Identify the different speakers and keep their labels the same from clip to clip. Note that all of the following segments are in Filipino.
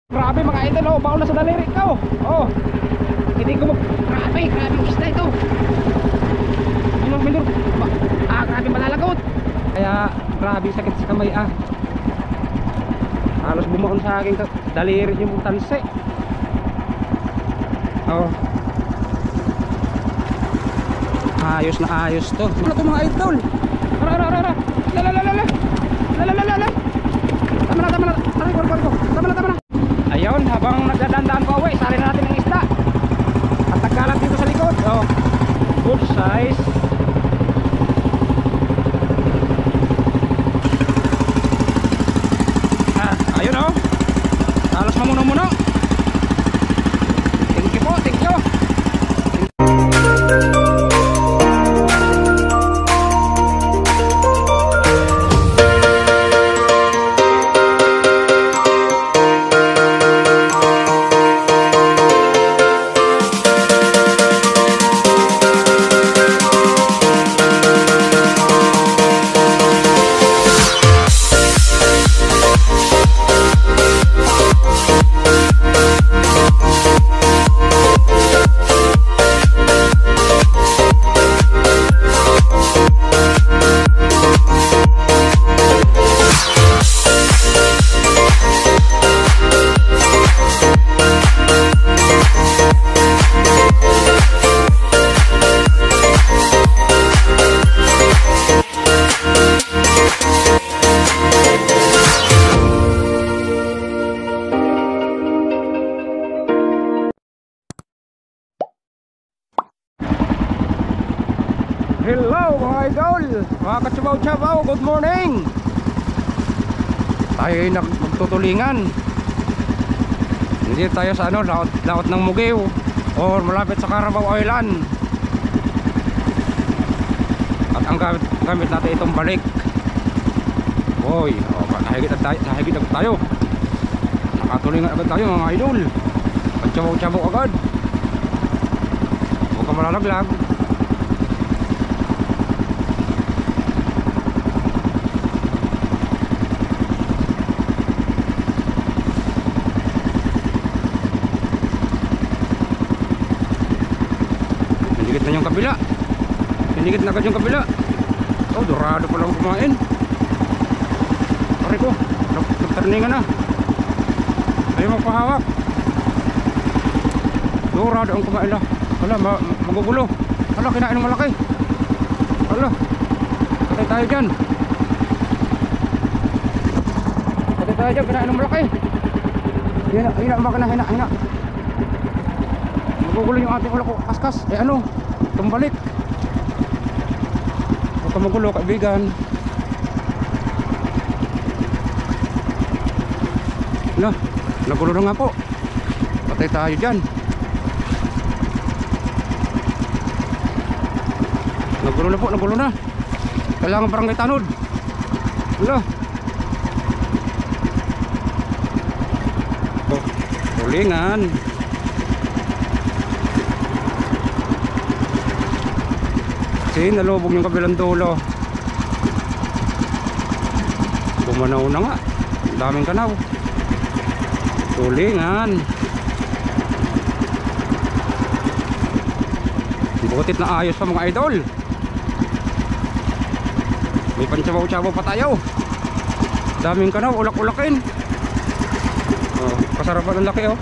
Speaker 1: Grabe mga idol, oh, baon na sa daliri ko. Oh. Hindi ko grabe yung isda ito. Minor. Grabe malalagot. Kaya grabe sakit sa kamay ah. Halos bumaon sa akin daliri yung tanse. Oh. Ayos na ayos to. Ano to mga idol? Ara. Lalalala. Tama na. Tama na. Ayun, habang nagdadandaan pa uwi, sali na natin ng isda. At tagkalat dito sa likod. Oh. Good size. Ayun oh. Halos mamuno-muno. Thank you po, thank you. Hello mga idol, mga kachabaw-chabaw, good morning. Tayo ay magtutulingan. Hindi tayo sa laot ng Mugiw or malapit sa Carabao Island. At ang gamit natin itong balik. Hoy, nahigit agad tayo. Nakatulingan agad tayo mga idol. Kachabaw-chabaw agad. Huwag ka malalaglag. Na yung kabila, pinigit na agad yung kabila. Oh, dorado pala kumain. Pare ko, nagtarningan na. Ayaw magpahawak. Dorado ang kumain na. Wala, magugulo. Wala, kinain ng malaki. Wala, patay tayo dyan. Kinain ng malaki. Hina, magugulo yung ating ulo ko. Kaskas, ano, tumbalik. Huwag ka magulo kaibigan. Nagulo na nga po. Patay tayo dyan. Nagulo na. Kailangan parang may tanod. Tulingan. Nalubog yung kabilang dulo. Bumanaw na nga. Daming kanaw. Tulingan. Butit na ayos pa mga idol. May pansabaw-sabaw pa tayo. Daming kanaw, ulak-ulakin. Oh, kasarapan ng laki oh.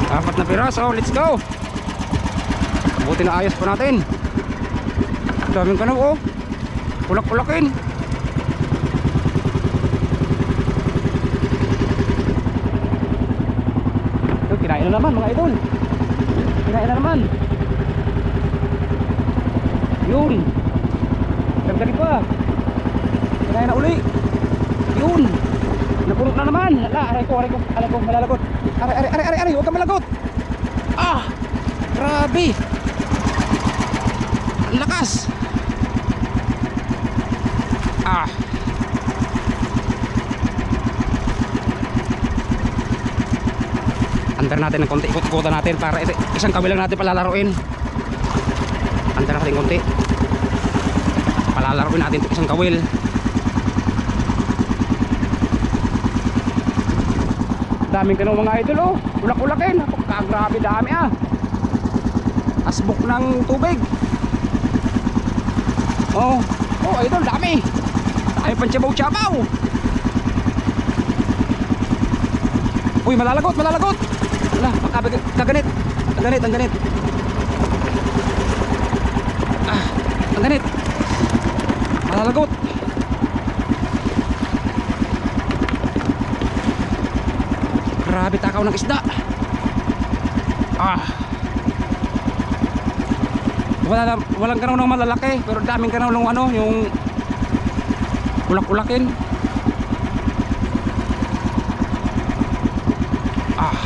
Speaker 1: 4 na piraso, let's go. Buti na ayos pa natin. Daming kanaw oh. Ulak-ulakin. Ito, kinain na naman mga idol. Kinain na naman. Yun. Dagdagin pa. Kinain na uli. Yun. Napuno na naman. Aray ko, malalagot. Aray, huwag ka malagot. Ah, grabe. Ang lakas. Andar natin ng konti, ikot-ikotan natin para isang kabilang natin palalaruin. Andar natin konti. Palalaruin natin isang kawil. Daming kanong mga idol oh. Ulak-ulakin. Grabe dami ah. Asbok ng tubig. Oh, oh idol, dami. Dami panchabaw-chabaw. Uy, malalagot, malalagot. Wala, kaganit. Ang ganit. Ah, ang ganit. Malalagot. Grabe takaw ng isda. Ah. Walang kanaw ng malalaki, pero daming kanaw ng ano, yung ulak-ulakin. Ah.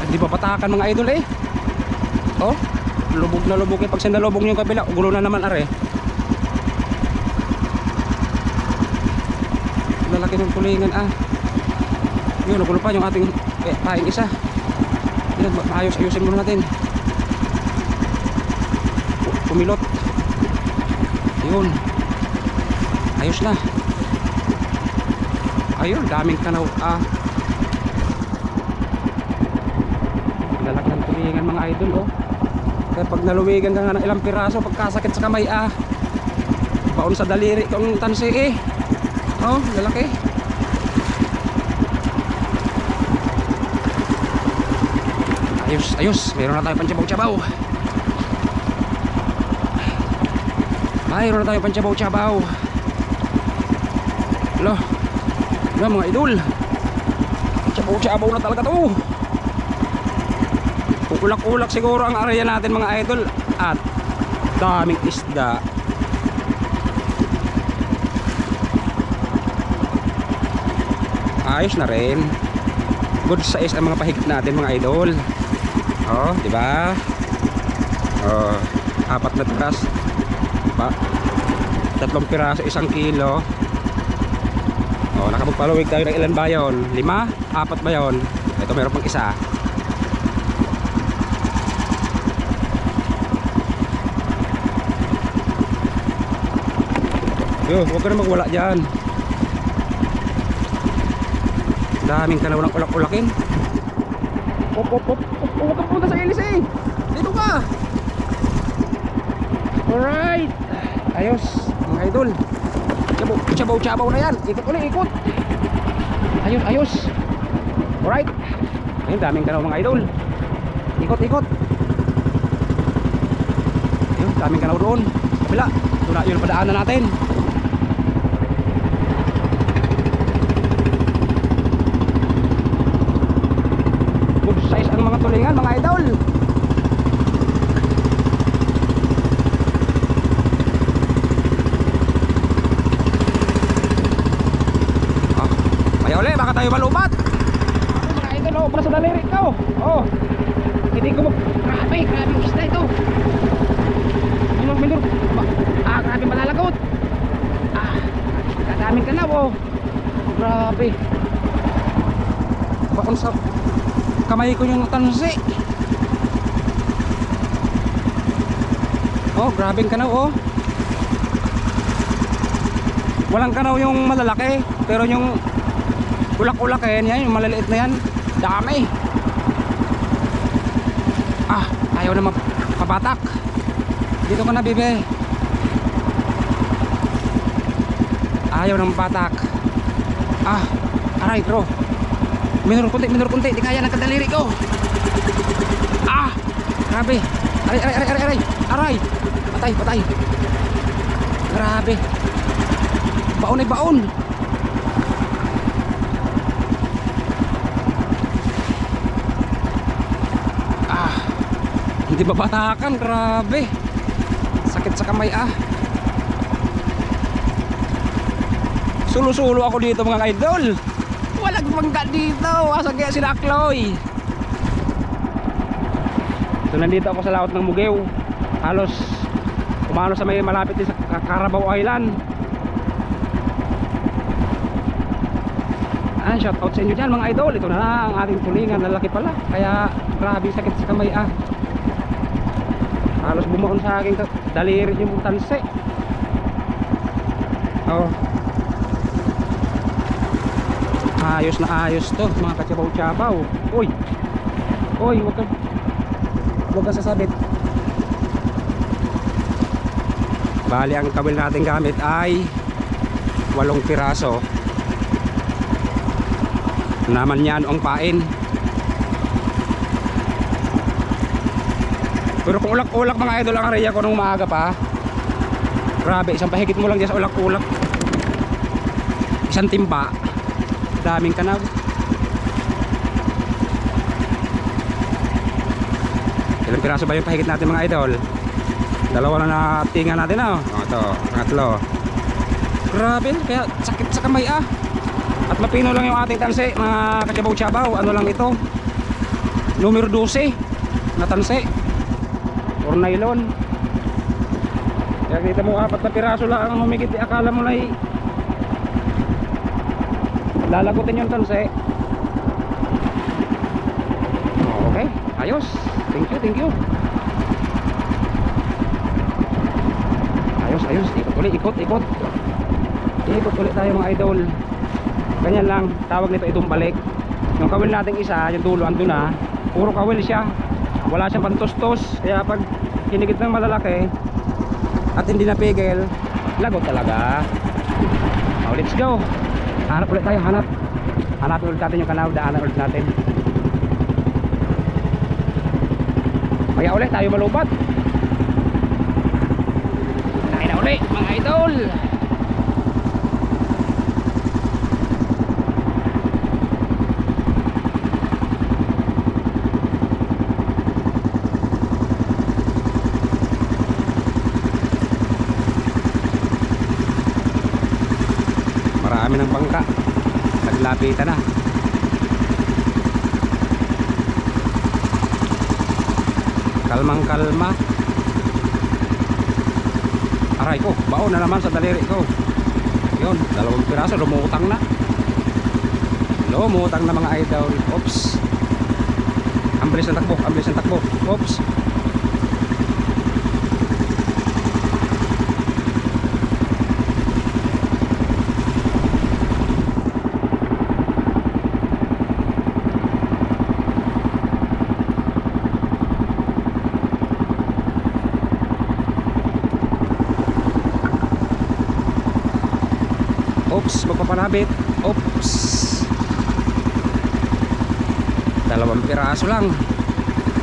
Speaker 1: Hindi pa patakan mga idol eh. Oh, lubog na lubog eh. Pag sinalubog yung kabila, gulo na naman are. Lalaki ng tulingan ah. Yun, nagulo pa yung ating paing isa. Yun, ayusin muna natin. Pumilot. Yun. Ayos na. Ayun, daming kanaw ah. Lalaki ng tulingan mga idol oh. Kaya pag nalumigan ka nga ng ilang piraso, pagkasakit sa kamay ah, baon sa daliri kung tansi eh. Oh, lalaki. Ayos, mayroon na tayo panchabaw-chabaw. Mayroon na tayo panchabaw-chabaw. Lo, mga idol, chabaw-chabaw na talaga to. Ulak-ulak siguro ang area natin mga idol. At daming isda. Ayos na rin. Good size ang mga pahigit natin mga idol. Oh, di ba? Oh, 4 na piraso. Pa 3 piraso 1 kilo. Oh, nakapagpaluwig tayo ng ilan ba yun? 5? 4 ba yun? Ito meron pang isa. Yo, huwag ka na magwala dyan. Daming kanaw ng ulak-ulakin. Huwag ka punta sa ilis eh. Dito ka. Alright. Ayos mga idol. Chabaw-chabaw na yan. Ikot ulit, ikot. Ayos. Alright. Ayun, daming kanaw mga idol. Ikot. Ayun, daming kanaw doon. Kabila. Ito na yung padaanan natin. Tulingan mga idol. Kaya ulit, baka tayo malubat. Mga idol, oh, para sa daliri ko. Oh, hindi ko grabe yung isda ito. Minor. Grabe malalagot. Kadaming kanaw oh. Grabe. Bakon sa kamay ko yung tansi. Oh, grabing kanaw oh. Walang kanaw yung malalaki, pero yung ulak-ulakin yan, yung maliliit na yan, dami. Ayaw na mapabatak. Dito ka na, bebe. Ayaw na mapabatak. Aray, bro. Minor kunti, di kaya ng kadaliri ko. Grabe. Aray. Patay. Grabe. Baon. Hindi babatakan, grabe. Sakit sa kamay Sulo-sulo ako dito mga idol. Walang mangga dito. Asa kaya sila Akloy? So nandito ako sa laot ng Mugew. Halos kumano sa may malapit din sa Carabao Island. Shout out sa inyo dyan mga idol. Ito na ang ating tulingan. Lalaki pala. Kaya grabe sakit sa kamay Halos bumaon sa aking daliri yung tanse. Ayos na ayos to mga katsabaw-tsabaw. Uy, uy, huwag kang sasabit. Bali ang kawil natin gamit ay 8 piraso. Naman yan ang pain. Pero kung ulak-ulak mga idol ang area ko nung maaga pa, grabe, isang pahigit mo lang dyan sa ulak-ulak. Isang timba, daming kanaw. Ilang piraso ba yung pahigit natin mga idol? 2 na natingan natin na. Ito, pangatlo. Grabe, kaya sakit sa kamay ah. At mapino lang yung ating tanse mga katsabaw-tsabaw. Ano lang ito, numero 12 na tanse or nylon. Kaya kita mo 4 na piraso lang ang humigit. Akala mo na lalagutin yung tanse. Okay, ayos. Thank you. Ayos, ikot ulit, ikot ulit tayo mga idol. Ganyan lang, tawag nito itong balik. Yung kawil nating isa, yung dulo ando na, puro kawil siya, wala siyang pantustos. Kaya pag hinigit ng malalaki at hindi napigil, lagot talaga. Now let's go. Hanap ulit tayo, hanapin ulit natin yung kanaw, daanan ulit natin. Kaya ulit tayo malubat. Kain na ulit mga idol. Marami ng bangka, naglapitan na. Kalmang kalma. Aray ko, baon na naman sa daliri ko. Yun, 2 piraso, lumutang na mga idol. Oops, ang bilis ng takbo. Oops. Oops, magpapanabit. Oops, 2 piraso lang,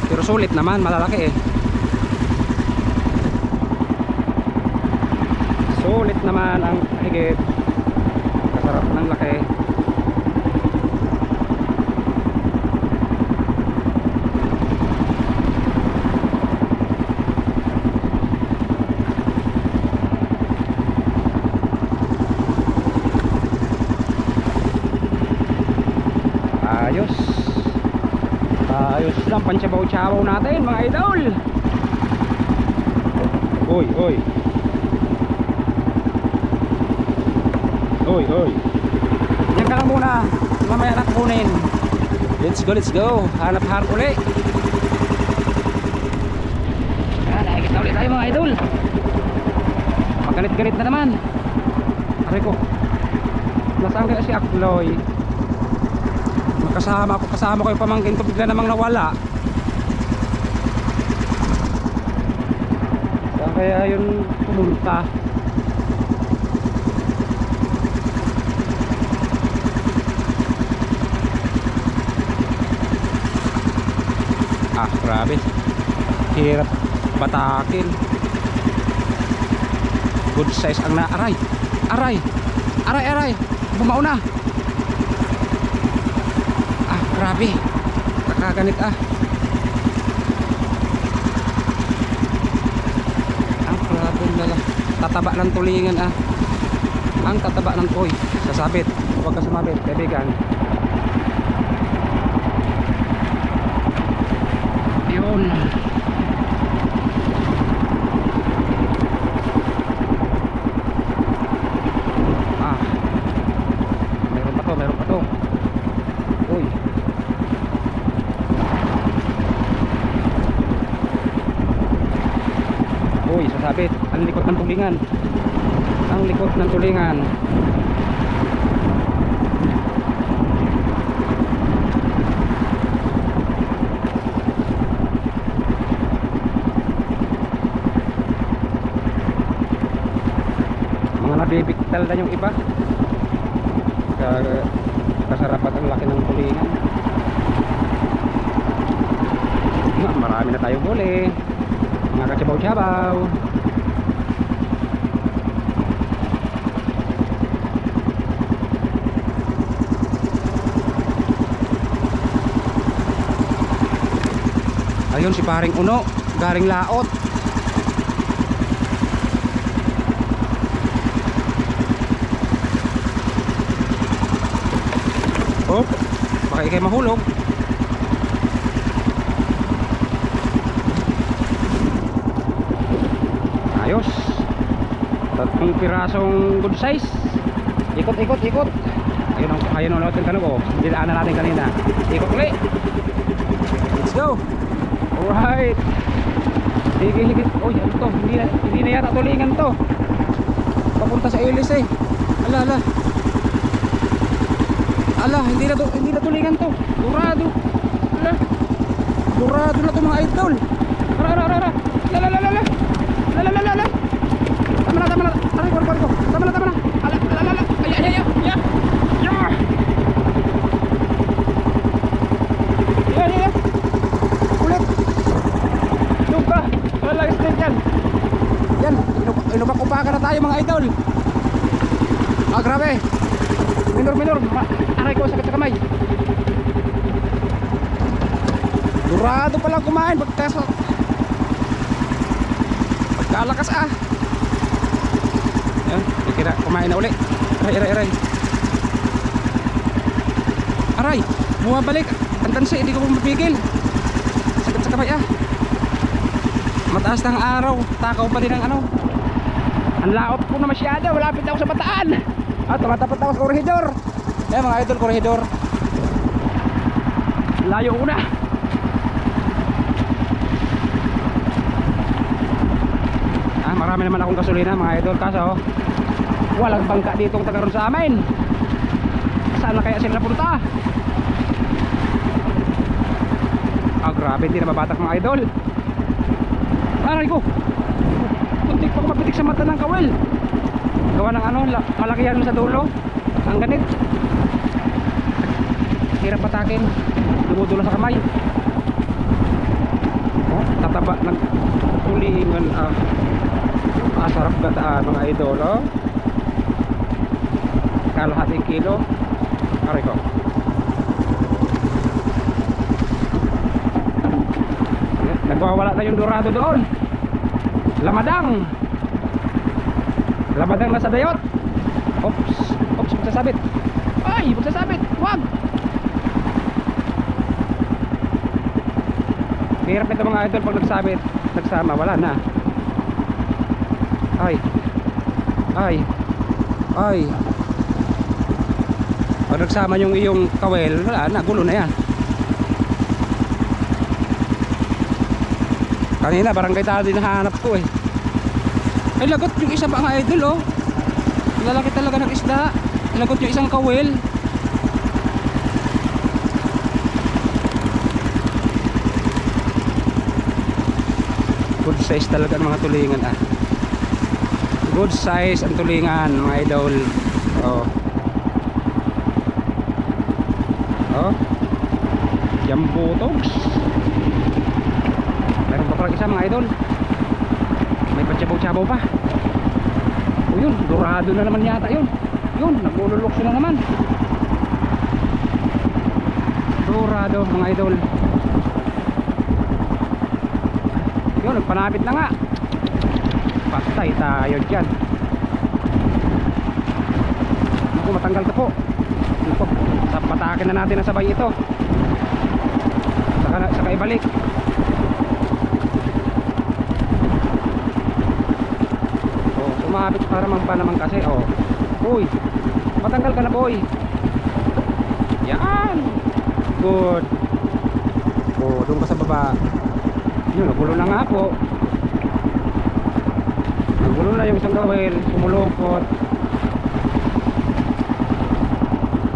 Speaker 1: pero sulit naman, malalaki eh. Sulit naman ang higit. Kasarap ng laki. Ayos lang pansyabaw-tsabaw natin mga idol. Oy. Yan ka lang muna, mamaya na kukunin. Let's go. Hanap ulit. Nakikita ulit tayo mga idol. Magalit-galit na naman. Aray ko, nasaan kaya si Akloy? Kasama ko yung pamangkin ko, bigla namang nawala. Saan kaya yun pumunta? Grabe, hirap batakin. Good size ang naaray. Aray, bumao na. Grabe, nakaganit ah. Ang grabe nila. Tataba ng tulingan ah. Ang tataba ng toy. Sasabit, huwag ka sumabit kaibigan. Yun. Meron pa to. Uy, sasabit. Ang likod ng tulingan. daldan yung iba. Kasarapat ang laki ng tulingan. Marami na tayong huli, mga kachabaw-chabaw. Ayun si paring Uno, garing laot. Oh, baka ikay mahulog. Ayos. 3 pirasong good size. Ikot. Ayun ang natin kanong. Dinaanan natin kanina. Ikot ulit. Let's go. Alright. Higit. Oh, yan to. Hindi na yata tulingan to. Papunta sa ilis eh. Ala, hindi na tulingan to. Durado. Ala. Durado na to mga idol. Ara. La. Tama na. Aray, ko. Tama na. Ala. Ay. Ya. Ya. Ulit. Lupa. Wala straight yan. Yan, inupak-upakan na tayo mga idol. Ah, grabe. Minor. Aray ko, sakit sa kamay. Durado palang kumain pagkalakas ah. Yan, kira kumain na uli. Aray, bumabalik. Ang tansi, hindi ko mapigil. Sakit sa kamay ah. Mataas ng araw, takaw pa din ang ano. Ang laot ko na masyado, malapit ako sa bataan. Tumatapat ako sa korehidor. Mga idol, korehidor. Layo ko na. Marami naman akong gasolina mga idol, kaso walang bangka ditong tagaroon sa amin. Saan na kaya sila napunta? Grabe, hindi na mabatak mga idol. Aray ko, kuntik pa ko mapitik sa mata ng kawel. Gawa ng ano, malaki yan sa dulo. Ang ganit. Hirap patakin. Dumudulo sa kamay. Tataba ng tulingan. Sarap gataan mga idol. Kalahating kilo. Aray ko. Nagwawala na yung dorado doon. Lamadang na sa dayot. Oops, magsasabit. Ay, magsasabit. Wag. Hirap nito mga idol pag nagsabit. Nagsama, wala na. Ay. Pag nagsama yung iyong kawel, wala na, gulo na yan. Kanina barangay talo din nahanap ko eh. Ay, lagot yung isa pa mga idol oh. Lalaki talaga ng isda. Lagot yung isang kawel. Good size talaga ng mga tulingan ah. Good size ang tulingan mga idol. Jumbo togs. Meron pa pala isa mga idol. May patsabaw-tsabaw pa. Yun, dorado na naman yata yun. Naglululukso na naman. Dorado mga idol. Yun, nagpanapit na nga. Patay tayo dyan. Naku, matanggal to po. Patakin na natin ang sabay ito. Saka ibalik. Sumabit para pa naman kasi. Uy, matanggal ka na boy. Yan. Good. Doon ka sa baba. Yun, nagulo na nga po. Nagulo na yung isang gawin. Sumulukot.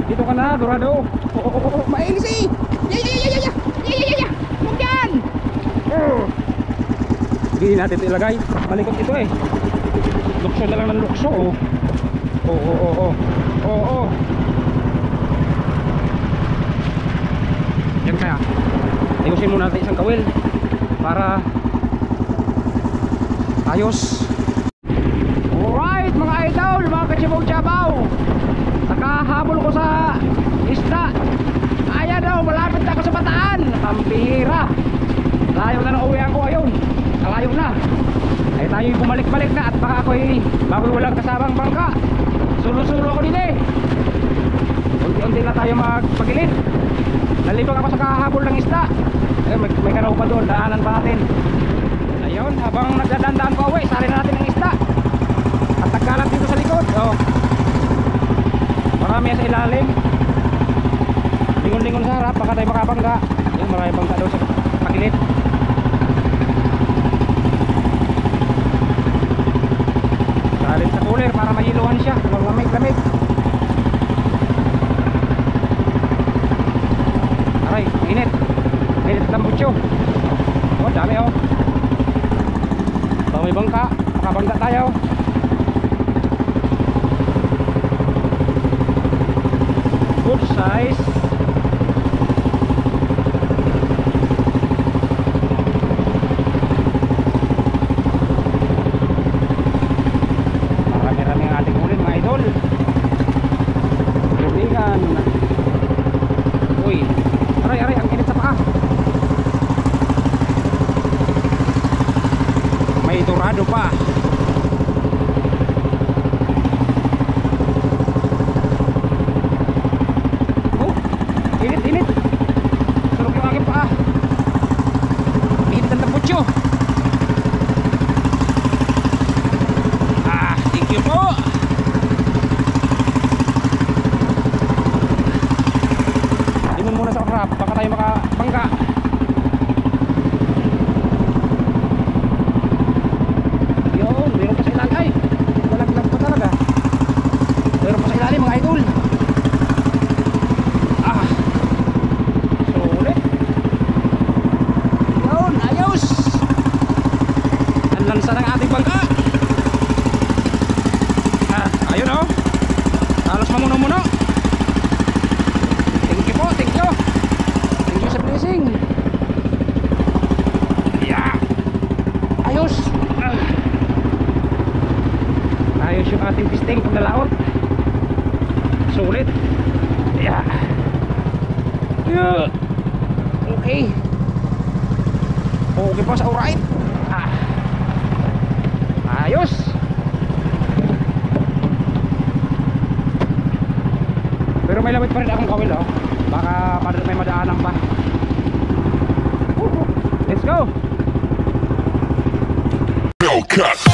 Speaker 1: Dito ka na, dorado. Mainis eh. Yeah. Huwag yan. Hindi natin ito ilagay. Malikot ito eh. Lukso na lang ng lukso Oo, oo, oo. Oo. Yan kaya. Ayusin muna natin isang kawil para ayos. Alright mga idol, mga kachibaw-chabaw, nakahabol ko sa isda. Ayan daw, malapit na ako sa Bataan. Pambihira. Layo na ng uwihan ko ayun. Layo na. Ay tayo'y bumalik-balik na at baka ako'y bago walang kasabang bangka. Sulo-sulo ako din eh. Unti-unti na tayo magpagilid. Nalibang ako sa kahabol ng isda. Eh, may karaw pa doon, daanan pa natin. Ayun, habang nagdadandaan ko away, sari na natin ng isda. At nagkalat dito sa likod. Oh. Marami sa ilalim. Lingon-lingon sa harap, baka tayo makabangga. Yan, marami bangga doon sa pagilid. Salit sa cooler para mayiluhan siya. Lamig-lamig. Aray, init. Init ng butyo. Oh, dami oh. Baka may bangka, makabangga tayo. Good size. Marami-rami ang ating ulit mga idol. Tulingan. Uy, aray, ang init sa paa. May dorado pa. Oh, init. Sarap yung aking paa. Init ang tambutso. Thank you po. Tingnan muna sa harap, baka tayo makabangga. Yun, meron pa sa ilalim. Ay, walaglag pa talaga. Meron pa sa ilalim mga idol. Sulit. Yun, ayos. Ang lansa ng ating bangka. Ayun oh. Halos mamuno-muno. Thank you po, thank you. Thank you sa blessing. Yeah. Ayos. Ayos yung ating pisting paglalaot. Sulit. Yeah. Yeah. Okay. Okay po sa alright. Ayos. Pero may lamit pa rin akong kawil oh. Baka may madaanan pa. Let's go.
Speaker 2: Cut.